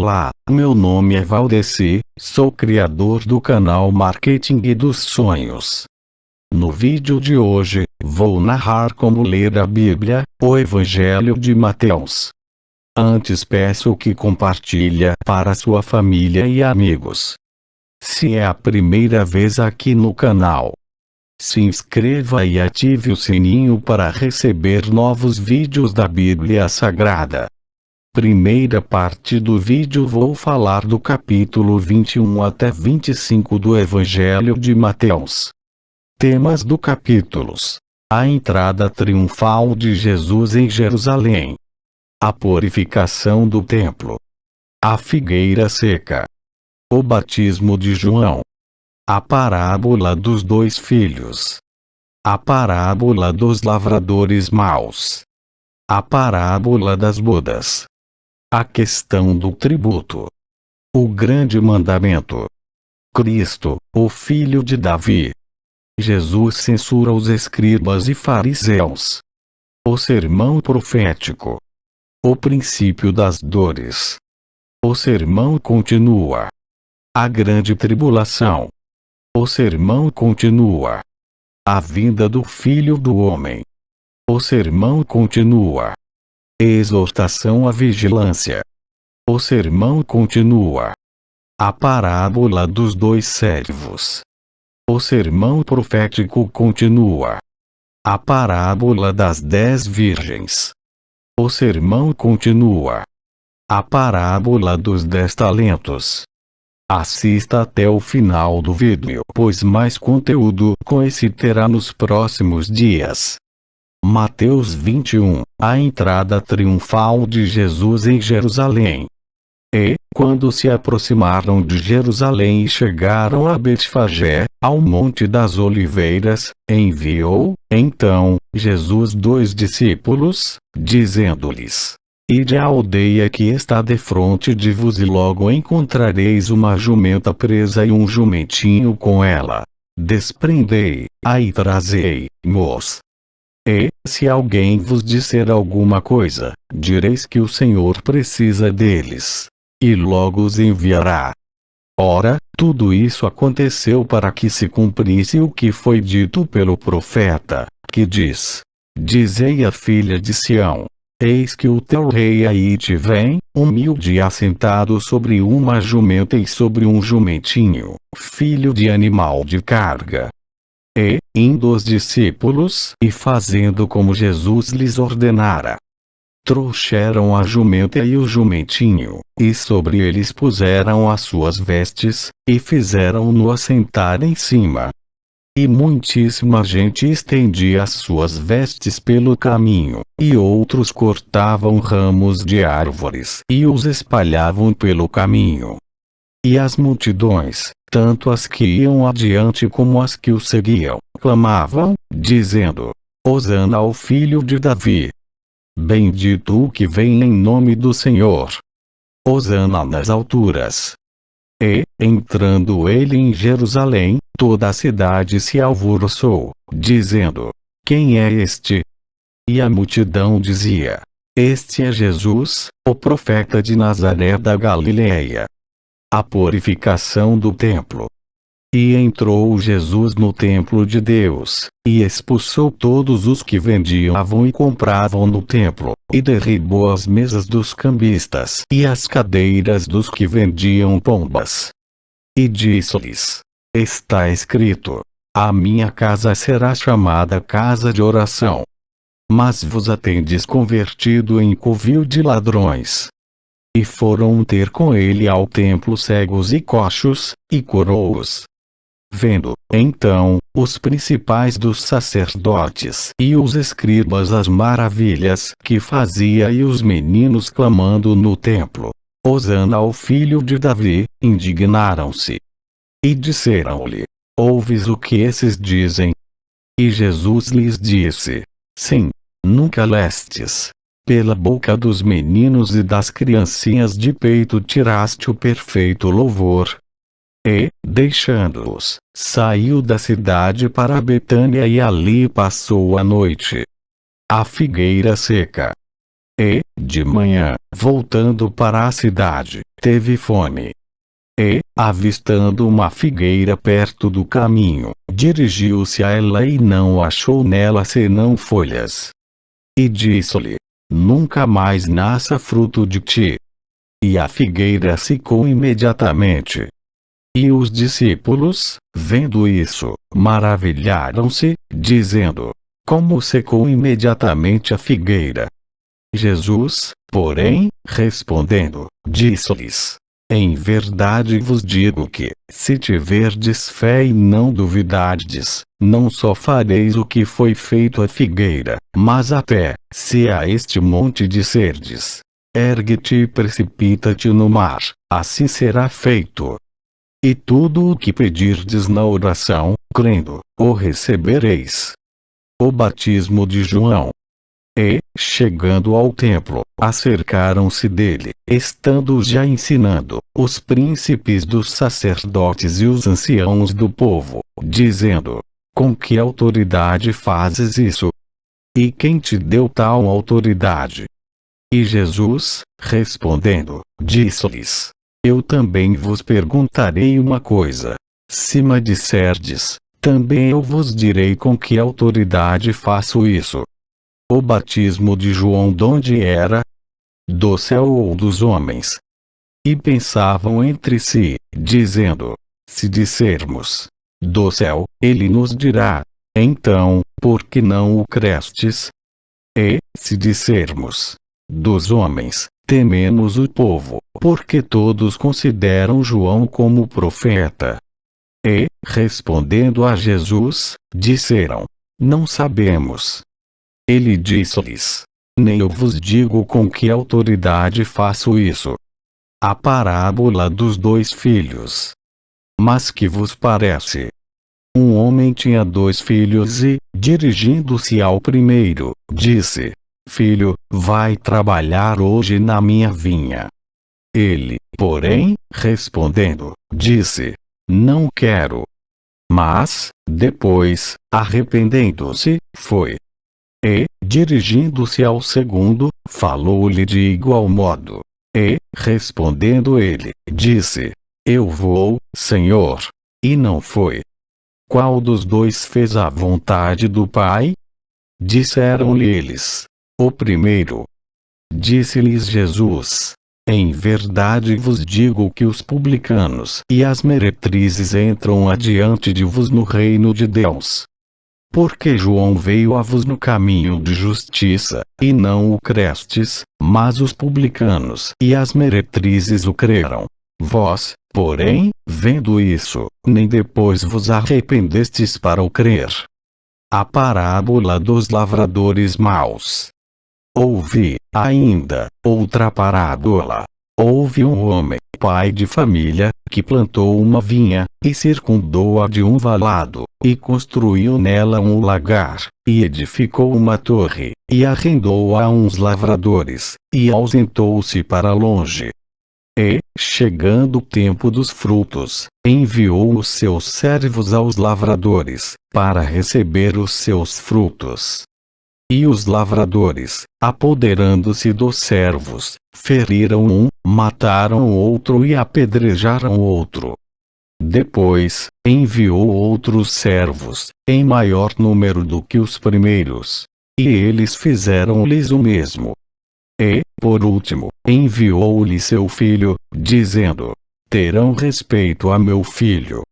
Olá, meu nome é Valdeci, sou criador do canal Marketing dos Sonhos. No vídeo de hoje, vou narrar como ler a Bíblia, o Evangelho de Mateus. Antes peço que compartilhe para sua família e amigos. Se é a primeira vez aqui no canal, se inscreva e ative o sininho para receber novos vídeos da Bíblia Sagrada. Primeira parte do vídeo vou falar do capítulo 21 até 25 do Evangelho de Mateus. Temas do capítulos: a entrada triunfal de Jesus em Jerusalém, a purificação do templo, a figueira seca, o batismo de João, a parábola dos dois filhos, a parábola dos lavradores maus, a parábola das bodas, a questão do tributo, o grande mandamento, Cristo, o filho de Davi. Jesus censura os escribas e fariseus, o sermão profético, o princípio das dores. O sermão continua. A grande tribulação. O sermão continua. A vinda do Filho do Homem. O sermão continua. Exortação à vigilância. O sermão continua. A parábola dos dois servos. O sermão profético continua. A parábola das 10 virgens. O sermão continua. A parábola dos 10 talentos. Assista até o final do vídeo, pois mais conteúdo com esse terá nos próximos dias. Mateus 21, a entrada triunfal de Jesus em Jerusalém. E, quando se aproximaram de Jerusalém e chegaram a Betfagé, ao Monte das Oliveiras, enviou, então, Jesus 2 discípulos, dizendo-lhes: Ide à aldeia que está defronte de vos e logo encontrareis uma jumenta presa e um jumentinho com ela. Desprendei-a e trazei-mos. E, se alguém vos disser alguma coisa, direis que o Senhor precisa deles, e logo os enviará. Ora, tudo isso aconteceu para que se cumprisse o que foi dito pelo profeta, que diz: Dizei à filha de Sião: Eis que o teu rei aí te vem, humilde e assentado sobre uma jumenta e sobre um jumentinho, filho de animal de carga. E, indo os discípulos, e fazendo como Jesus lhes ordenara, trouxeram a jumenta e o jumentinho, e sobre eles puseram as suas vestes, e fizeram-no assentar em cima. E muitíssima gente estendia as suas vestes pelo caminho, e outros cortavam ramos de árvores e os espalhavam pelo caminho. E as multidões, tanto as que iam adiante como as que o seguiam, clamavam, dizendo: Hosana ao filho de Davi. Bendito o que vem em nome do Senhor. Hosana nas alturas. E, entrando ele em Jerusalém, toda a cidade se alvoroçou, dizendo: Quem é este? E a multidão dizia: Este é Jesus, o profeta de Nazaré da Galileia. A purificação do templo. E entrou Jesus no templo de Deus, e expulsou todos os que vendiam e compravam no templo, e derribou as mesas dos cambistas e as cadeiras dos que vendiam pombas. E disse-lhes: Está escrito: A minha casa será chamada casa de oração. Mas vos a tendes convertido em covil de ladrões. E foram ter com ele ao templo cegos e coxos, e curou-os. Vendo, então, os principais dos sacerdotes e os escribas as maravilhas que fazia e os meninos clamando no templo: Hosana ao filho de Davi, indignaram-se. E disseram-lhe: Ouves o que esses dizem? E Jesus lhes disse: Sim, nunca lestes: Pela boca dos meninos e das criancinhas de peito tiraste o perfeito louvor. E, deixando-os, saiu da cidade para Betânia e ali passou a noite. A figueira seca. E, de manhã, voltando para a cidade, teve fome. E, avistando uma figueira perto do caminho, dirigiu-se a ela e não achou nela senão folhas. E disse-lhe: Nunca mais nasça fruto de ti. E a figueira secou imediatamente. E os discípulos, vendo isso, maravilharam-se, dizendo: Como secou imediatamente a figueira? Jesus, porém, respondendo, disse-lhes: Em verdade vos digo que, se tiverdes fé e não duvidardes, não só fareis o que foi feito à figueira, mas até, se a este monte disserdes: Ergue-te e precipita-te no mar, assim será feito. E tudo o que pedirdes na oração, crendo, o recebereis. O batismo de João. E, chegando ao templo, acercaram-se dele, estando já ensinando, os príncipes dos sacerdotes e os anciãos do povo, dizendo: Com que autoridade fazes isso? E quem te deu tal autoridade? E Jesus, respondendo, disse-lhes: Eu também vos perguntarei uma coisa. Se me disserdes, também eu vos direi com que autoridade faço isso. O batismo de João donde era? Do céu ou dos homens? E pensavam entre si, dizendo: Se dissermos: Do céu, ele nos dirá: Então, por que não o crestes? E, se dissermos: Dos homens, tememos o povo, porque todos consideram João como profeta. E, respondendo a Jesus, disseram: Não sabemos. Ele disse-lhes: Nem eu vos digo com que autoridade faço isso. A parábola dos 2 filhos. Mas que vos parece? Um homem tinha 2 filhos e, dirigindo-se ao primeiro, disse: Filho, vai trabalhar hoje na minha vinha. Ele, porém, respondendo, disse: Não quero. Mas, depois, arrependendo-se, foi. E, dirigindo-se ao segundo, falou-lhe de igual modo. E, respondendo ele, disse: Eu vou, Senhor. E não foi. Qual dos 2 fez a vontade do Pai? Disseram-lhe eles: O primeiro. Disse-lhes Jesus: Em verdade vos digo que os publicanos e as meretrizes entram adiante de vos no reino de Deus. Porque João veio a vos no caminho de justiça, e não o crestes, mas os publicanos e as meretrizes o creram. Vós, porém, vendo isso, nem depois vos arrependestes para o crer. A parábola dos lavradores maus. Ouvi, ainda, outra parábola. Houve um homem, pai de família, que plantou uma vinha, e circundou-a de um valado, e construiu nela um lagar, e edificou uma torre, e arrendou-a a uns lavradores, e ausentou-se para longe. E, chegando o tempo dos frutos, enviou os seus servos aos lavradores, para receber os seus frutos. E os lavradores, apoderando-se dos servos, feriram um, mataram outro e apedrejaram outro. Depois, enviou outros servos, em maior número do que os primeiros. E eles fizeram-lhes o mesmo. E, por último, enviou-lhe seu filho, dizendo: Terão respeito a meu filho.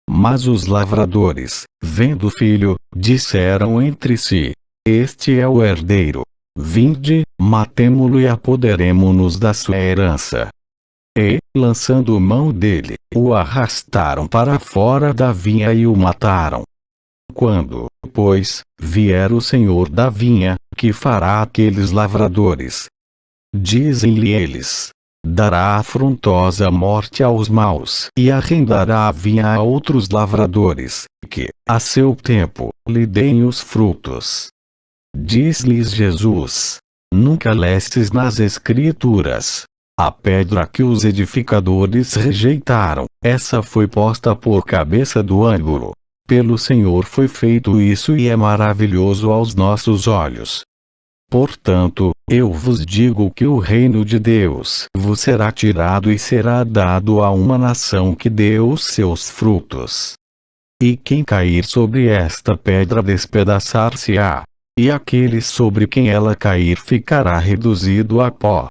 Mas os lavradores, vendo o filho, disseram entre si: Este é o herdeiro. Vinde, matemo-lo e apoderemo-nos da sua herança. E, lançando mão dele, o arrastaram para fora da vinha e o mataram. Quando, pois, vier o senhor da vinha, que fará aqueles lavradores? Dizem-lhe eles: Dará afrontosa morte aos maus e arrendará a vinha a outros lavradores, que, a seu tempo, lhe deem os frutos. Diz-lhes Jesus: Nunca lestes nas Escrituras: A pedra que os edificadores rejeitaram, essa foi posta por cabeça do ângulo. Pelo Senhor foi feito isso e é maravilhoso aos nossos olhos. Portanto, eu vos digo que o reino de Deus vos será tirado e será dado a uma nação que dê os seus frutos. E quem cair sobre esta pedra despedaçar-se-á, e aquele sobre quem ela cair ficará reduzido a pó.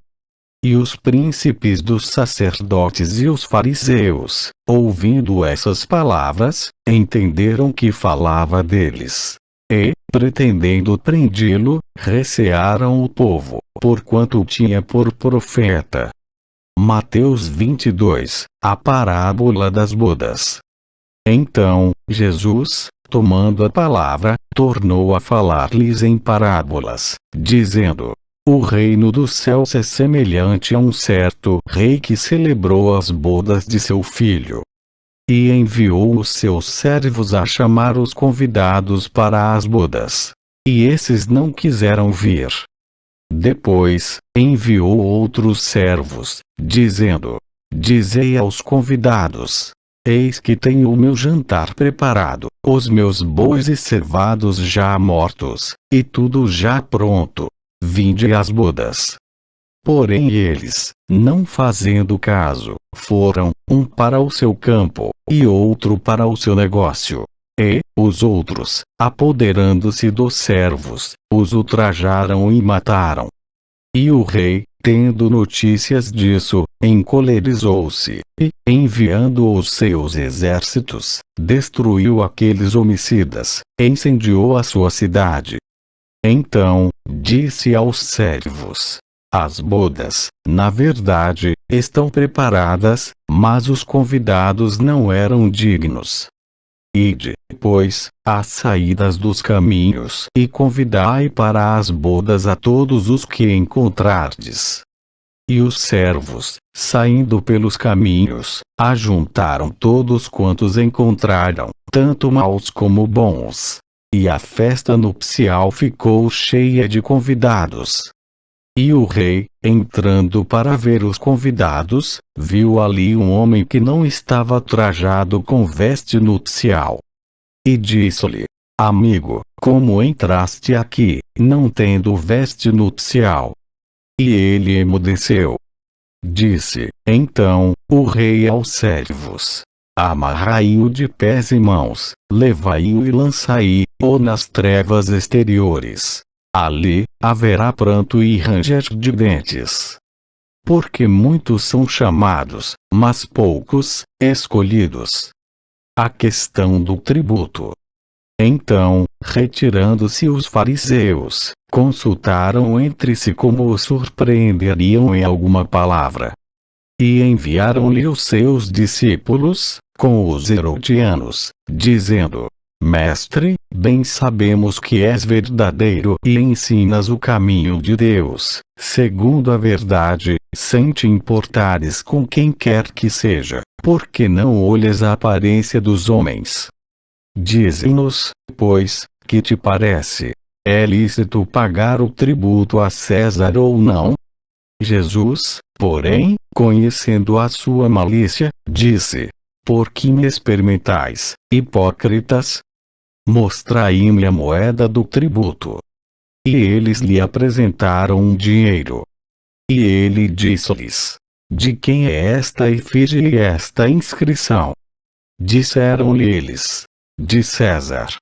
E os príncipes dos sacerdotes e os fariseus, ouvindo essas palavras, entenderam que falava deles. E, pretendendo prendê-lo, recearam o povo, porquanto o tinha por profeta. Mateus 22, a parábola das bodas. Então, Jesus, tomando a palavra, tornou a falar-lhes em parábolas, dizendo: O reino dos céus é semelhante a um certo rei que celebrou as bodas de seu filho. E enviou os seus servos a chamar os convidados para as bodas. E esses não quiseram vir. Depois, enviou outros servos, dizendo: Dizei aos convidados: Eis que tenho o meu jantar preparado, os meus bois e cevados já mortos, e tudo já pronto. Vinde às bodas. Porém eles, não fazendo caso, foram, um para o seu campo, e outro para o seu negócio. E, os outros, apoderando-se dos servos, os ultrajaram e mataram. E o rei, tendo notícias disso, encolerizou-se, e, enviando os seus exércitos, destruiu aqueles homicidas, incendiou a sua cidade. Então, disse aos servos: As bodas, na verdade, estão preparadas, mas os convidados não eram dignos. Ide, pois, às saídas dos caminhos e convidai para as bodas a todos os que encontrardes. E os servos, saindo pelos caminhos, ajuntaram todos quantos encontraram, tanto maus como bons. E a festa nupcial ficou cheia de convidados. E o rei, entrando para ver os convidados, viu ali um homem que não estava trajado com veste nupcial. E disse-lhe: Amigo, como entraste aqui, não tendo veste nupcial? E ele emudeceu. Disse, então, o rei aos servos: Amarrai-o de pés e mãos, levai-o e lançai-o nas trevas exteriores. Ali, haverá pranto e ranger de dentes. Porque muitos são chamados, mas poucos, escolhidos. A questão do tributo. Então, retirando-se os fariseus, consultaram entre si como o surpreenderiam em alguma palavra. E enviaram-lhe os seus discípulos, com os herodianos, dizendo: Mestre, bem sabemos que és verdadeiro e ensinas o caminho de Deus, segundo a verdade, sem te importares com quem quer que seja, porque não olhas a aparência dos homens. Dize-nos, pois, que te parece? É lícito pagar o tributo a César ou não? Jesus, porém, conhecendo a sua malícia, disse: Por que me experimentais, hipócritas? Mostrai-me a moeda do tributo. E eles lhe apresentaram um dinheiro. E ele disse-lhes: De quem é esta efígie e esta inscrição? Disseram-lhe eles: De César.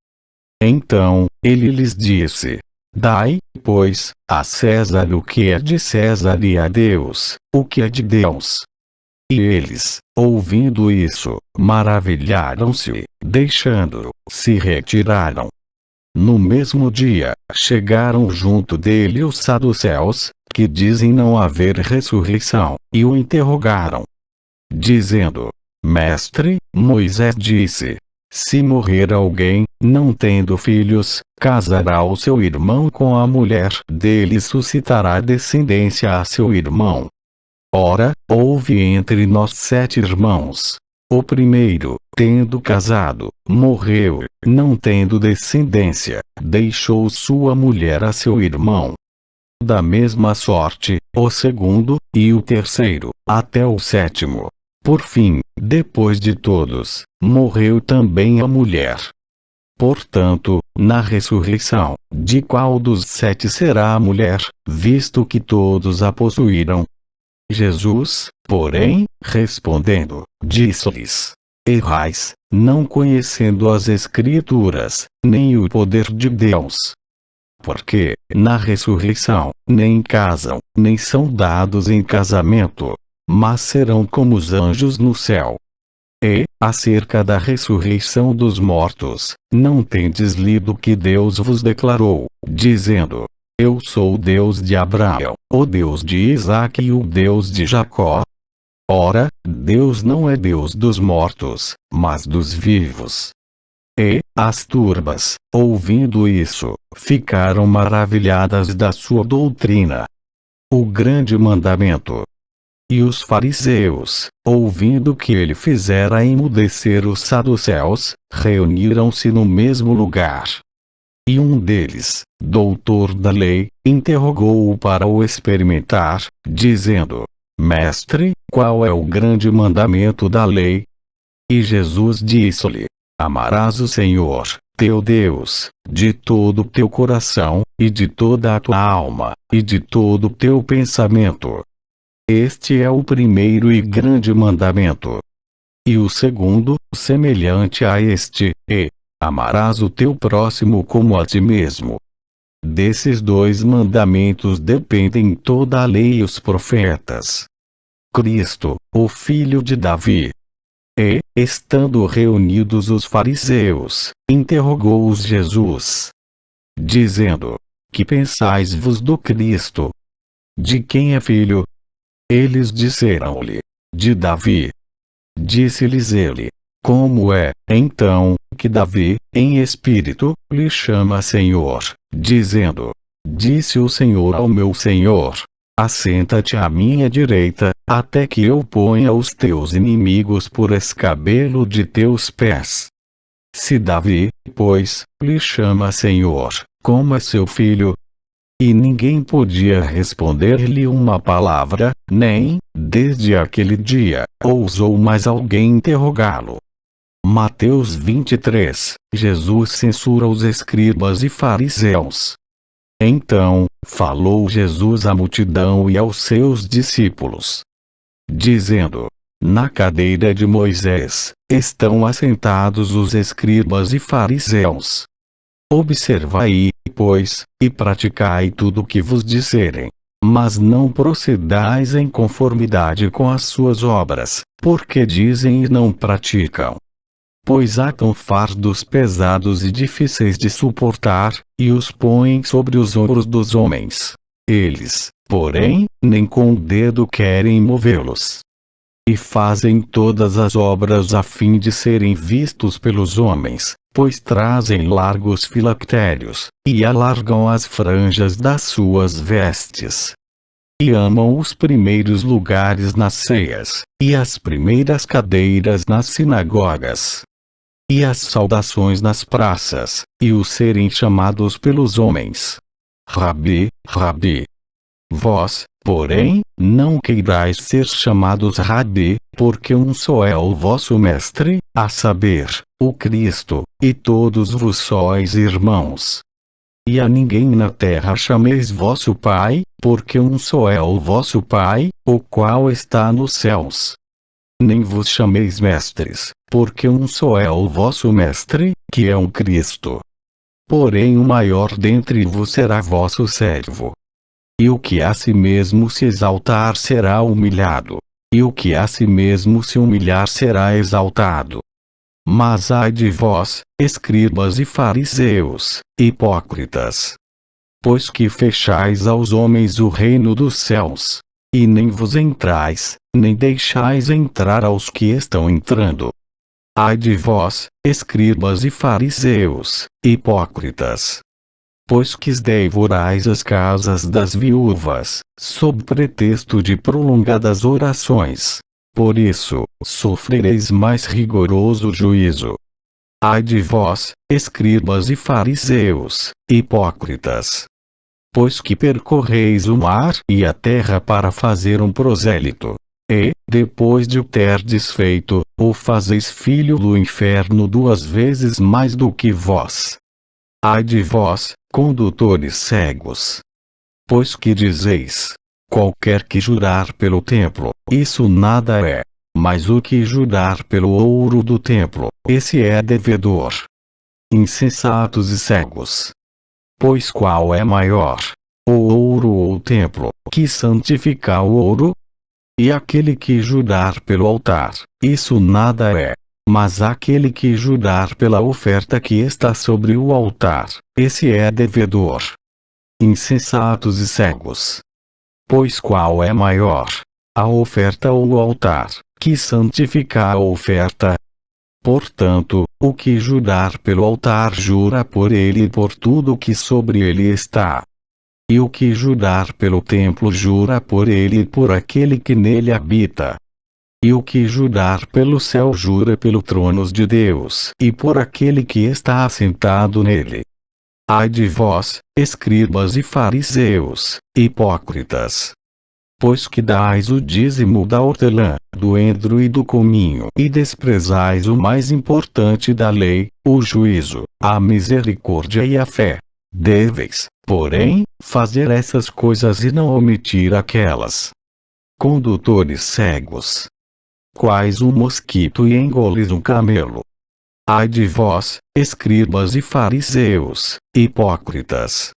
Então, ele lhes disse: Dai, pois, a César o que é de César e a Deus o que é de Deus. E eles, ouvindo isso, maravilharam-se, deixando-o, se retiraram. No mesmo dia, chegaram junto dele os saduceus, que dizem não haver ressurreição, e o interrogaram, dizendo: Mestre, Moisés disse: Se morrer alguém, não tendo filhos, casará o seu irmão com a mulher dele e suscitará descendência a seu irmão. Ora, houve entre nós 7 irmãos. O primeiro, tendo casado, morreu, não tendo descendência, deixou sua mulher a seu irmão. Da mesma sorte, o segundo, e o terceiro, até o 7º. Por fim, depois de todos, morreu também a mulher. Portanto, na ressurreição, de qual dos 7 será a mulher, visto que todos a possuíram? Jesus, porém, respondendo, disse-lhes: Errais, não conhecendo as Escrituras, nem o poder de Deus. Porque, na ressurreição, nem casam, nem são dados em casamento, mas serão como os anjos no céu. E, acerca da ressurreição dos mortos, não tendes lido que Deus vos declarou, dizendo: Eu sou o Deus de Abraão, o Deus de Isaque e o Deus de Jacó? Ora, Deus não é Deus dos mortos, mas dos vivos. E, as turbas, ouvindo isso, ficaram maravilhadas da sua doutrina. O grande mandamento. E os fariseus, ouvindo que ele fizera emudecer os saduceus, reuniram-se no mesmo lugar. E um deles, doutor da lei, interrogou-o para o experimentar, dizendo: Mestre, qual é o grande mandamento da lei? E Jesus disse-lhe: Amarás o Senhor, teu Deus, de todo o teu coração, e de toda a tua alma, e de todo o teu pensamento. Este é o primeiro e grande mandamento. E o segundo, semelhante a este, é: amarás o teu próximo como a ti mesmo. Desses 2 mandamentos dependem toda a lei e os profetas. Cristo, o filho de Davi. E, estando reunidos os fariseus, interrogou-os Jesus, dizendo: Que pensais vos do Cristo? De quem é filho? Eles disseram-lhe: De Davi. Disse-lhes ele: Como é, então, que Davi, em espírito, lhe chama Senhor, dizendo: Disse o Senhor ao meu Senhor: Assenta-te à minha direita, até que eu ponha os teus inimigos por escabelo de teus pés. Se Davi, pois, lhe chama Senhor, como é seu filho? E ninguém podia responder-lhe uma palavra, nem, desde aquele dia, ousou mais alguém interrogá-lo. Mateus 23, Jesus censura os escribas e fariseus. Então, falou Jesus à multidão e aos seus discípulos, dizendo: Na cadeira de Moisés, estão assentados os escribas e fariseus. Observai, pois, e praticai tudo o que vos disserem. Mas não procedais em conformidade com as suas obras, porque dizem e não praticam. Pois atam fardos pesados e difíceis de suportar, e os põem sobre os ombros dos homens. Eles, porém, nem com o dedo querem movê-los. E fazem todas as obras a fim de serem vistos pelos homens, pois trazem largos filactérios, e alargam as franjas das suas vestes. E amam os primeiros lugares nas ceias, e as primeiras cadeiras nas sinagogas, e as saudações nas praças, e o serem chamados pelos homens: Rabi, Rabi. Vós, porém, não queirais ser chamados Rabi, porque um só é o vosso mestre, a saber, o Cristo, e todos vos sois irmãos. E a ninguém na terra chameis vosso Pai, porque um só é o vosso Pai, o qual está nos céus. Nem vos chameis mestres, porque um só é o vosso mestre, que é o Cristo. Porém o maior dentre vos será vosso servo. E o que a si mesmo se exaltar será humilhado, e o que a si mesmo se humilhar será exaltado. Mas ai de vós, escribas e fariseus, hipócritas! Pois que fechais aos homens o reino dos céus, e nem vos entrais, nem deixais entrar aos que estão entrando. Ai de vós, escribas e fariseus, hipócritas! Pois que devorais as casas das viúvas, sob pretexto de prolongadas orações. Por isso, sofrereis mais rigoroso juízo. Ai de vós, escribas e fariseus, hipócritas! Pois que percorreis o mar e a terra para fazer um prosélito. E, depois de o terdes feito, o fazeis filho do inferno 2 vezes mais do que vós. Ai de vós, condutores cegos! Pois que dizeis: qualquer que jurar pelo templo, isso nada é. Mas o que jurar pelo ouro do templo, esse é devedor. Insensatos e cegos! Pois qual é maior? O ouro ou o templo, que santifica o ouro? E aquele que jurar pelo altar, isso nada é. Mas aquele que jurar pela oferta que está sobre o altar, esse é devedor. Insensatos e cegos! Pois qual é maior? A oferta ou o altar, que santifica a oferta? Portanto, o que jurar pelo altar jura por ele e por tudo que sobre ele está. E o que jurar pelo templo jura por ele e por aquele que nele habita. E o que jurar pelo céu jura pelo trono de Deus e por aquele que está assentado nele. Ai de vós, escribas e fariseus, hipócritas! Pois que dais o dízimo da hortelã, do endro e do cominho, e desprezais o mais importante da lei, o juízo, a misericórdia e a fé. Deveis, porém, fazer essas coisas e não omitir aquelas. Condutores cegos! Quais um mosquito e engolis um camelo. Ai de vós, escribas e fariseus, hipócritas!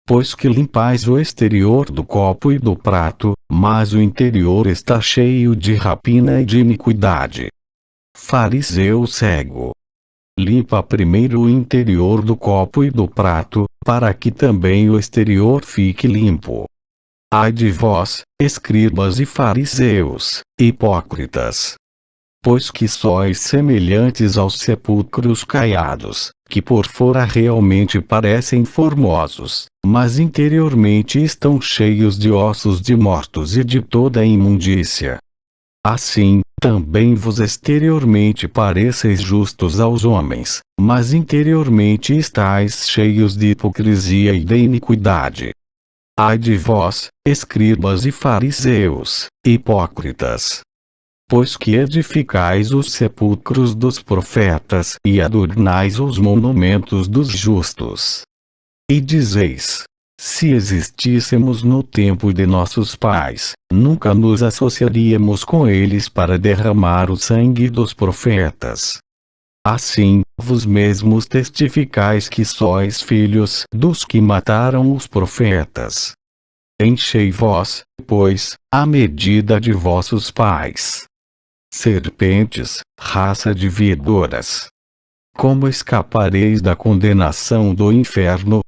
Pois que limpais o exterior do copo e do prato, mas o interior está cheio de rapina e de iniquidade. Fariseu cego! Limpa primeiro o interior do copo e do prato, para que também o exterior fique limpo. Ai de vós, escribas e fariseus, hipócritas! Pois que sois semelhantes aos sepulcros caiados, que por fora realmente parecem formosos, mas interiormente estão cheios de ossos de mortos e de toda a imundícia. Assim, também vos exteriormente pareceis justos aos homens, mas interiormente estáis cheios de hipocrisia e de iniquidade. Ai de vós, escribas e fariseus, hipócritas! Pois que edificais os sepulcros dos profetas e adornais os monumentos dos justos. E dizeis: se existíssemos no tempo de nossos pais, nunca nos associaríamos com eles para derramar o sangue dos profetas. Assim, vós mesmos testificais que sois filhos dos que mataram os profetas. Enchei vós, pois, a medida de vossos pais. Serpentes, raça de vidoras! Como escapareis da condenação do inferno?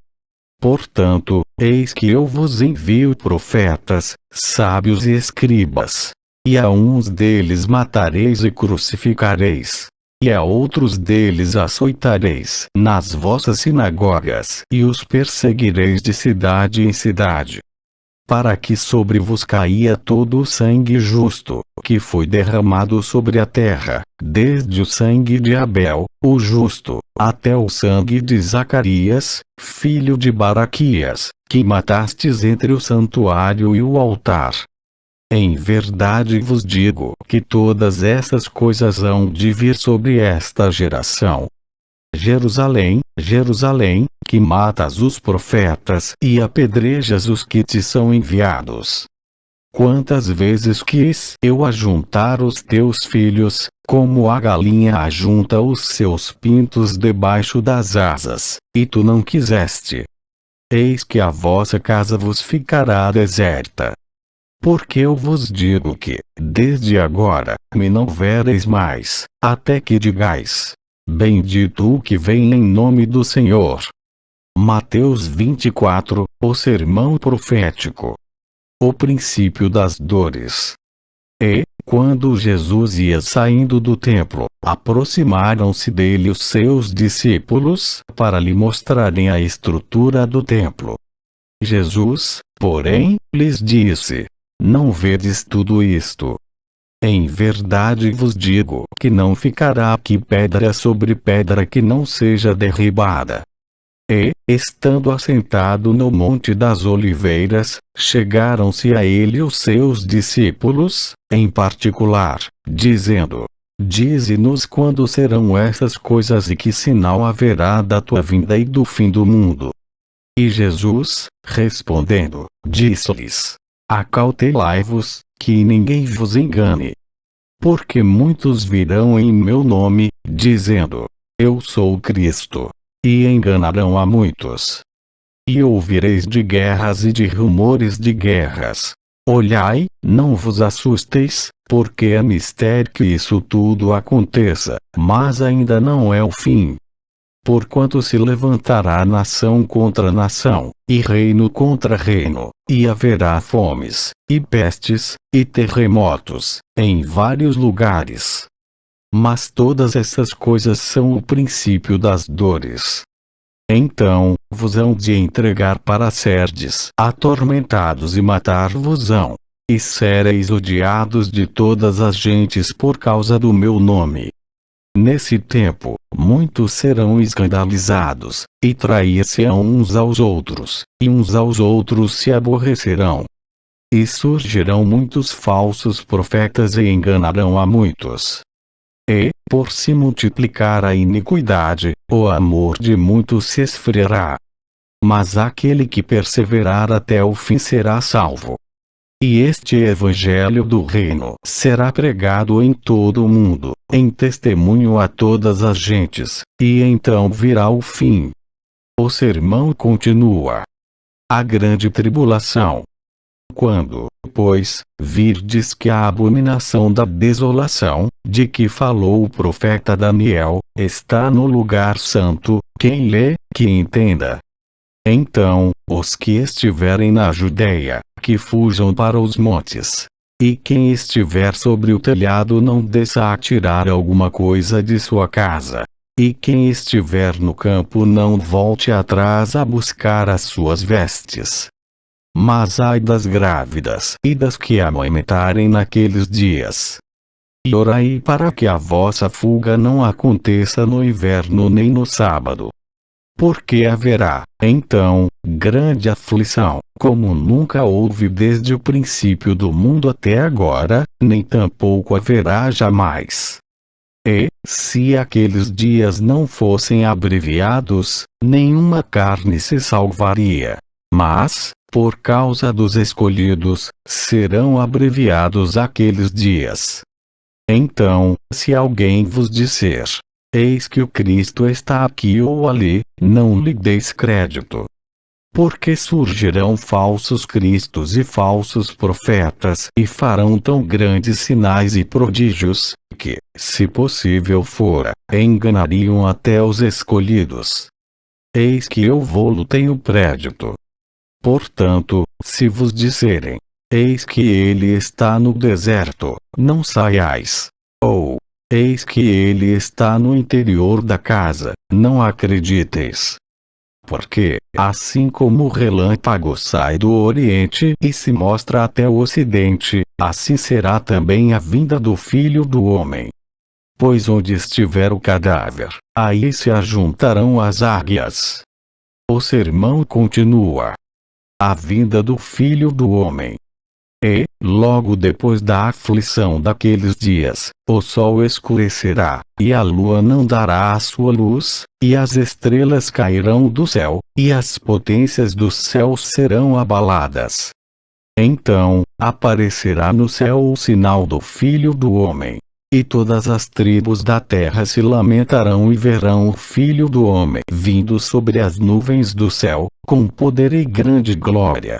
Portanto, eis que eu vos envio profetas, sábios e escribas. E a uns deles matareis e crucificareis. E a outros deles açoitareis nas vossas sinagogas e os perseguireis de cidade em cidade. Para que sobre vos caia todo o sangue justo, que foi derramado sobre a terra, desde o sangue de Abel, o justo, até o sangue de Zacarias, filho de Baraquias, que matastes entre o santuário e o altar. Em verdade vos digo que todas essas coisas hão de vir sobre esta geração. Jerusalém, Jerusalém, que matas os profetas e apedrejas os que te são enviados. Quantas vezes quis eu ajuntar os teus filhos, como a galinha ajunta os seus pintos debaixo das asas, e tu não quiseste. Eis que a vossa casa vos ficará deserta. Porque eu vos digo que, desde agora, me não vereis mais, até que digais: bendito o que vem em nome do Senhor. Mateus 24, o sermão profético. O princípio das dores. E, quando Jesus ia saindo do templo, aproximaram-se dele os seus discípulos, para lhe mostrarem a estrutura do templo. Jesus, porém, lhes disse: não vedes tudo isto? Em verdade vos digo que não ficará aqui pedra sobre pedra que não seja derribada. E, estando assentado no Monte das Oliveiras, chegaram-se a ele os seus discípulos, em particular, dizendo: Dize-nos quando serão essas coisas e que sinal haverá da tua vinda e do fim do mundo. E Jesus, respondendo, disse-lhes: Acautelai-vos, que ninguém vos engane. Porque muitos virão em meu nome, dizendo: Eu sou o Cristo. E enganarão a muitos. E ouvireis de guerras e de rumores de guerras. Olhai, não vos assusteis, porque é mistério que isso tudo aconteça, mas ainda não é o fim. Porquanto se levantará nação contra nação, e reino contra reino, e haverá fomes, e pestes, e terremotos, em vários lugares. Mas todas essas coisas são o princípio das dores. Então, vos hão de entregar para serdes atormentados e matar-vos-ão. E sereis odiados de todas as gentes por causa do meu nome. Nesse tempo, muitos serão escandalizados, e trair-se-ão uns aos outros, e uns aos outros se aborrecerão. E surgirão muitos falsos profetas e enganarão a muitos. E, por se multiplicar a iniquidade, o amor de muitos se esfriará. Mas aquele que perseverar até o fim será salvo. E este evangelho do reino será pregado em todo o mundo, em testemunho a todas as gentes, e então virá o fim. O sermão continua. A grande tribulação. Quando, pois, virdes que a abominação da desolação, de que falou o profeta Daniel, está no lugar santo, quem lê, que entenda. Então, os que estiverem na Judeia, que fujam para os montes. E quem estiver sobre o telhado não desça a tirar alguma coisa de sua casa. E quem estiver no campo não volte atrás a buscar as suas vestes. Mas ai das grávidas e das que amamentarem naqueles dias. E orai para que a vossa fuga não aconteça no inverno nem no sábado. Porque haverá, então, grande aflição, como nunca houve desde o princípio do mundo até agora, nem tampouco haverá jamais. E, se aqueles dias não fossem abreviados, nenhuma carne se salvaria. Mas, por causa dos escolhidos, serão abreviados aqueles dias. Então, se alguém vos disser: Eis que o Cristo está aqui ou ali, não lhe deis crédito. Porque surgirão falsos cristos e falsos profetas, e farão tão grandes sinais e prodígios, que, se possível fora, enganariam até os escolhidos. Eis que eu vou-lo tenho crédito. Portanto, se vos disserem: Eis que ele está no deserto, não saiais. Ou, eis que ele está no interior da casa, não acrediteis. Porque, assim como o relâmpago sai do Oriente e se mostra até o Ocidente, assim será também a vinda do Filho do Homem. Pois onde estiver o cadáver, aí se ajuntarão as águias. O sermão continua. A vinda do Filho do Homem. E, logo depois da aflição daqueles dias, o sol escurecerá, e a lua não dará a sua luz, e as estrelas cairão do céu, e as potências dos céus serão abaladas. Então, aparecerá no céu o sinal do Filho do Homem. E todas as tribos da terra se lamentarão e verão o Filho do Homem vindo sobre as nuvens do céu, com poder e grande glória.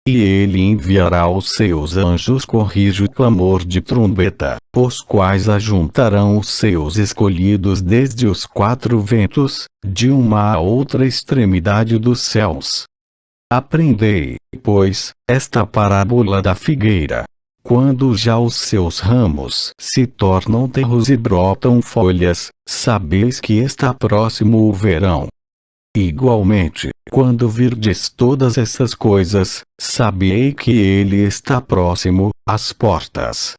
E ele enviará os seus anjos com rijo clamor de trombeta, os quais ajuntarão os seus escolhidos desde os quatro ventos, de uma a outra extremidade dos céus. Aprendei, pois, esta parábola da figueira. Quando já os seus ramos se tornam tenros e brotam folhas, sabeis que está próximo o verão. Igualmente, quando virdes todas essas coisas, sabei que ele está próximo, às portas.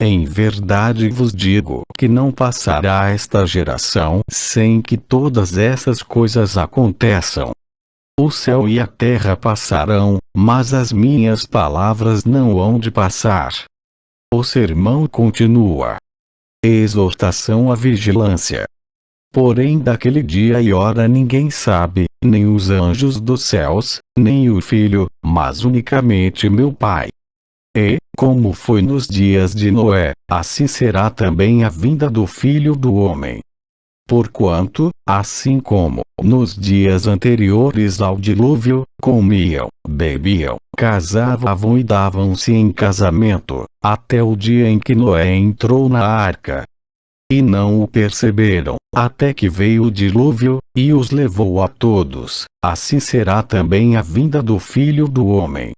Em verdade vos digo que não passará esta geração sem que todas essas coisas aconteçam. O céu e a terra passarão, mas as minhas palavras não hão de passar. O sermão continua. Exortação à vigilância. Porém daquele dia e hora ninguém sabe, nem os anjos dos céus, nem o Filho, mas unicamente meu Pai. E, como foi nos dias de Noé, assim será também a vinda do Filho do Homem. Porquanto, assim como, nos dias anteriores ao dilúvio, comiam, bebiam, casavam e davam-se em casamento, até o dia em que Noé entrou na arca. E não o perceberam, até que veio o dilúvio, e os levou a todos. Assim será também a vinda do Filho do Homem.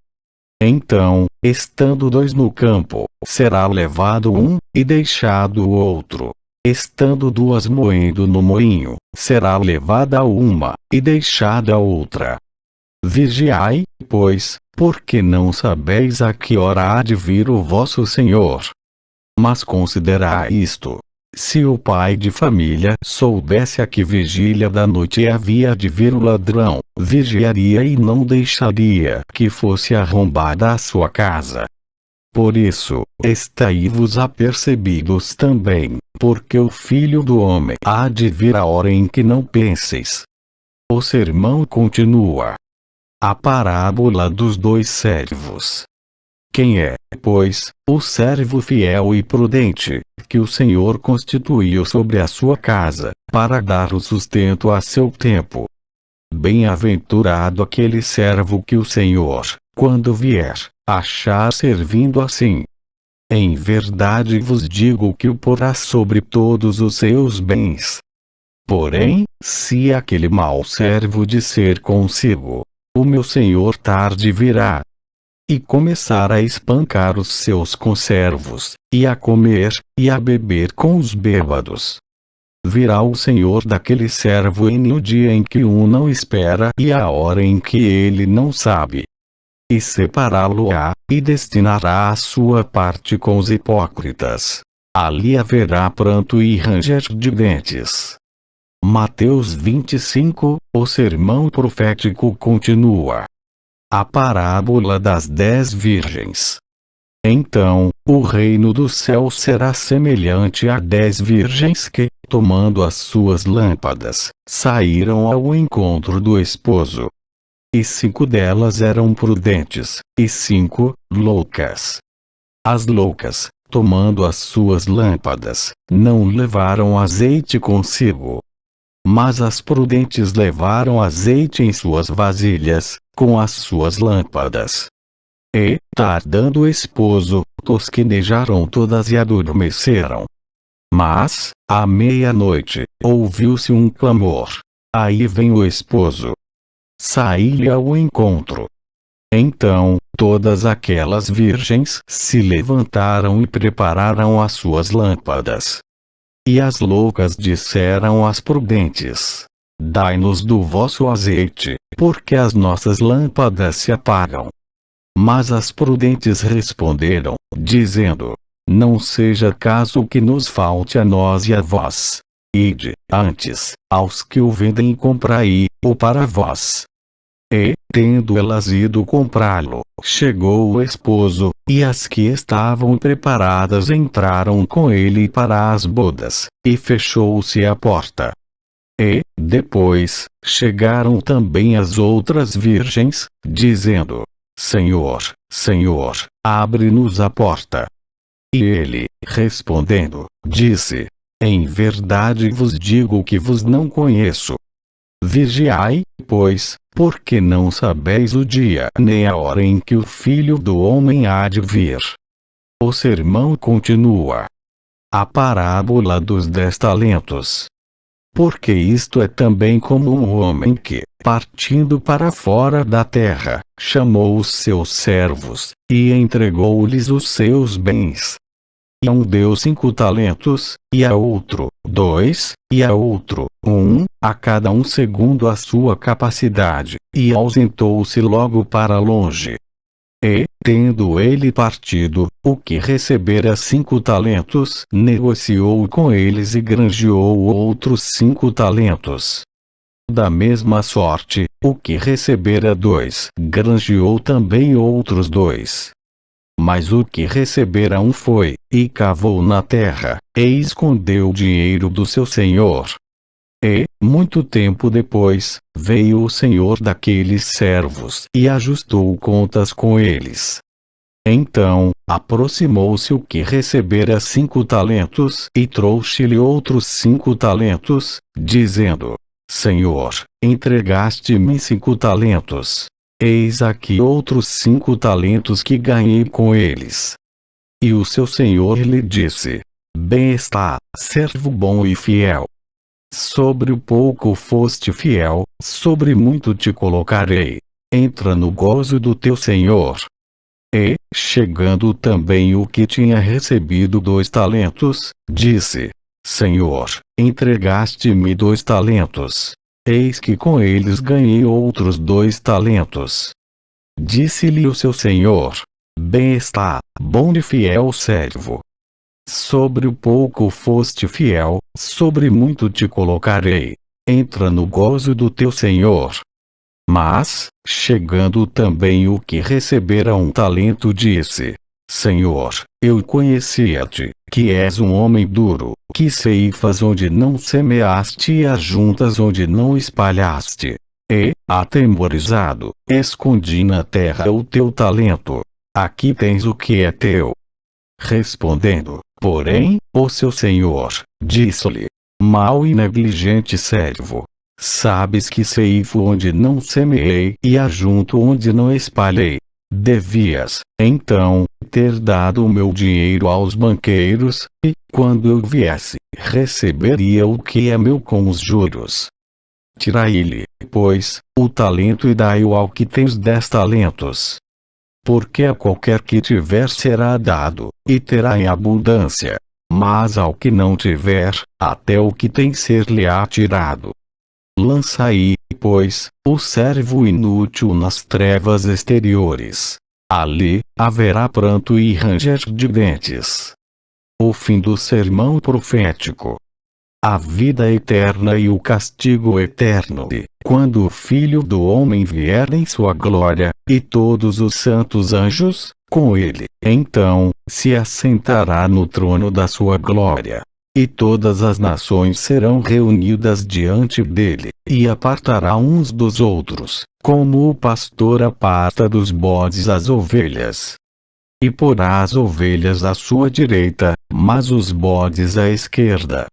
Então, estando dois no campo, será levado um, e deixado o outro. Estando duas moendo no moinho, será levada uma, e deixada a outra. Vigiai, pois, porque não sabeis a que hora há de vir o vosso Senhor. Mas considerai isto. Se o pai de família soubesse a que vigília da noite havia de vir o ladrão, vigiaria e não deixaria que fosse arrombada a sua casa. Por isso, estai-vos apercebidos também, porque o Filho do Homem há de vir a hora em que não penseis. O sermão continua. A parábola dos dois servos. Quem é, pois, o servo fiel e prudente, que o Senhor constituiu sobre a sua casa, para dar o sustento a seu tempo? Bem-aventurado aquele servo que o Senhor, quando vier, achar servindo assim. Em verdade vos digo que o porá sobre todos os seus bens. Porém, se aquele mau servo disser consigo: o meu Senhor tarde virá, e começar a espancar os seus conservos, e a comer, e a beber com os bêbados, virá o Senhor daquele servo no dia em que um não espera e a hora em que ele não sabe, e separá-lo-á, e destinará a sua parte com os hipócritas. Ali haverá pranto e ranger de dentes. Mateus 25, o sermão profético continua. A parábola das 10 virgens. Então, o reino do céu será semelhante a 10 virgens que, tomando as suas lâmpadas, saíram ao encontro do esposo. E 5 delas eram prudentes, e 5, loucas. As loucas, tomando as suas lâmpadas, não levaram azeite consigo. Mas as prudentes levaram azeite em suas vasilhas, com as suas lâmpadas. E, tardando o esposo, tosquenejaram todas e adormeceram. Mas, à meia-noite, ouviu-se um clamor. Aí vem o esposo. Saí-lhe ao encontro. Então, todas aquelas virgens se levantaram e prepararam as suas lâmpadas. E as loucas disseram às prudentes: dai-nos do vosso azeite, porque as nossas lâmpadas se apagam. Mas as prudentes responderam, dizendo: não seja caso que nos falte a nós e a vós. Ide, antes, aos que o vendem e comprai-o para vós. E, tendo elas ido comprá-lo, chegou o esposo, e as que estavam preparadas entraram com ele para as bodas, e fechou-se a porta. E, depois, chegaram também as outras virgens, dizendo: Senhor, Senhor, abre-nos a porta. E ele, respondendo, disse: em verdade vos digo que vos não conheço. Vigiai, pois, porque não sabeis o dia nem a hora em que o Filho do Homem há de vir. O sermão continua. A parábola dos 10 talentos. Porque isto é também como um homem que, partindo para fora da terra, chamou os seus servos, e entregou-lhes os seus bens. E a um deu 5 talentos, e a outro, 2, e a outro, 1, a cada um segundo a sua capacidade, e ausentou-se logo para longe. E, tendo ele partido, o que recebera 5 talentos, negociou com eles e granjeou outros 5 talentos. Da mesma sorte, o que recebera 2, granjeou também outros 2. Mas o que recebera 1 foi, e cavou na terra, e escondeu o dinheiro do seu senhor. E, muito tempo depois, veio o senhor daqueles servos e ajustou contas com eles. Então, aproximou-se o que recebera 5 talentos e trouxe-lhe outros 5 talentos, dizendo: Senhor, entregaste-me 5 talentos. Eis aqui outros 5 talentos que ganhei com eles. E o seu senhor lhe disse: Bem está, servo bom e fiel. Sobre o pouco foste fiel, sobre muito te colocarei. Entra no gozo do teu senhor. E, chegando também o que tinha recebido 2 talentos, disse: Senhor, entregaste-me 2 talentos. Eis que com eles ganhei outros 2 talentos. Disse-lhe o seu senhor: Bem está, bom e fiel servo. Sobre o pouco foste fiel, sobre muito te colocarei. Entra no gozo do teu senhor. Mas, chegando também o que recebera 1 talento, disse: Senhor, eu conhecia-te, que és um homem duro, que ceifas onde não semeaste e ajuntas onde não espalhaste. E, atemorizado, escondi na terra o teu talento. Aqui tens o que é teu. Respondendo, porém, o seu senhor, disse-lhe: Mau e negligente servo. Sabes que ceifo onde não semeei e ajunto onde não espalhei. Devias, então, ter dado o meu dinheiro aos banqueiros, e, quando eu viesse, receberia o que é meu com os juros. Tirai-lhe, pois, o talento e dai-o ao que tem os 10 talentos. Porque a qualquer que tiver será dado, e terá em abundância. Mas ao que não tiver, até o que tem ser-lhe-á tirado. Lançai, pois, o servo inútil nas trevas exteriores. Ali, haverá pranto e ranger de dentes. O fim do sermão profético. A vida eterna e o castigo eterno. E, quando o Filho do Homem vier em sua glória, e todos os santos anjos, com ele, então, se assentará no trono da sua glória. E todas as nações serão reunidas diante dele, e apartará uns dos outros, como o pastor aparta dos bodes as ovelhas. E porá as ovelhas à sua direita, mas os bodes à esquerda.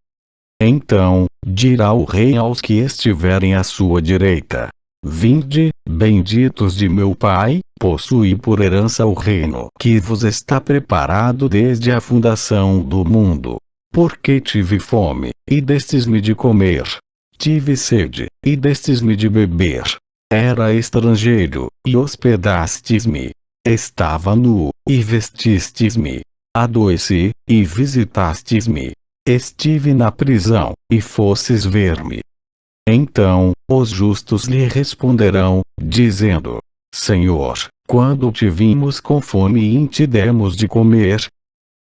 Então, dirá o rei aos que estiverem à sua direita: Vinde, benditos de meu Pai, possuí por herança o reino que vos está preparado desde a fundação do mundo. Porque tive fome, e destes-me de comer. Tive sede, e destes-me de beber. Era estrangeiro, e hospedastes-me. Estava nu, e vestistes-me. Adoeci, e visitastes-me. Estive na prisão, e fostes ver-me. Então, os justos lhe responderão, dizendo: Senhor, quando te vimos com fome e te demos de comer?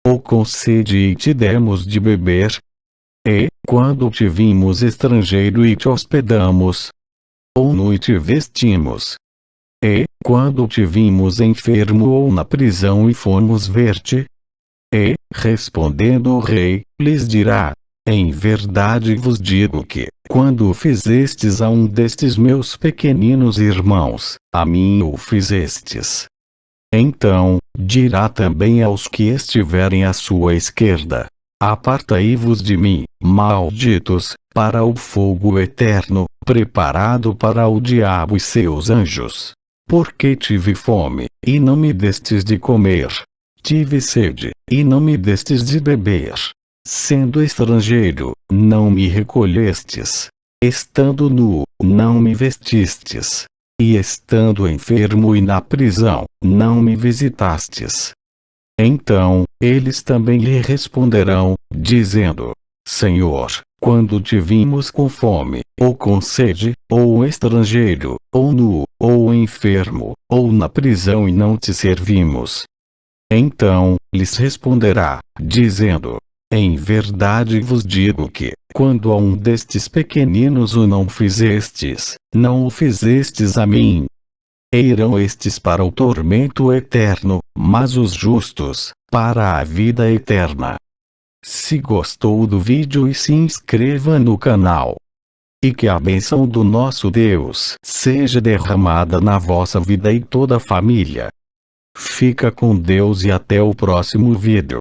Ou com sede e te demos de beber? E, quando te vimos estrangeiro e te hospedamos? Ou nu e te vestimos? E, quando te vimos enfermo ou na prisão e fomos ver-te? E, respondendo o rei, lhes dirá: Em verdade vos digo que, quando o fizestes a um destes meus pequeninos irmãos, a mim o fizestes. Então, dirá também aos que estiverem à sua esquerda: Apartai-vos de mim, malditos, para o fogo eterno, preparado para o diabo e seus anjos. Porque tive fome, e não me destes de comer. Tive sede, e não me destes de beber. Sendo estrangeiro, não me recolhestes. Estando nu, não me vestistes. E estando enfermo e na prisão, não me visitastes. Então, eles também lhe responderão, dizendo: Senhor, quando te vimos com fome, ou com sede, ou estrangeiro, ou nu, ou enfermo, ou na prisão e não te servimos? Então, lhes responderá, dizendo: em verdade vos digo que, quando a um destes pequeninos o não fizestes, não o fizestes a mim. E irão estes para o tormento eterno, mas os justos, para a vida eterna. Se gostou do vídeo e se inscreva no canal. E que a bênção do nosso Deus seja derramada na vossa vida e toda a família. Fica com Deus e até o próximo vídeo.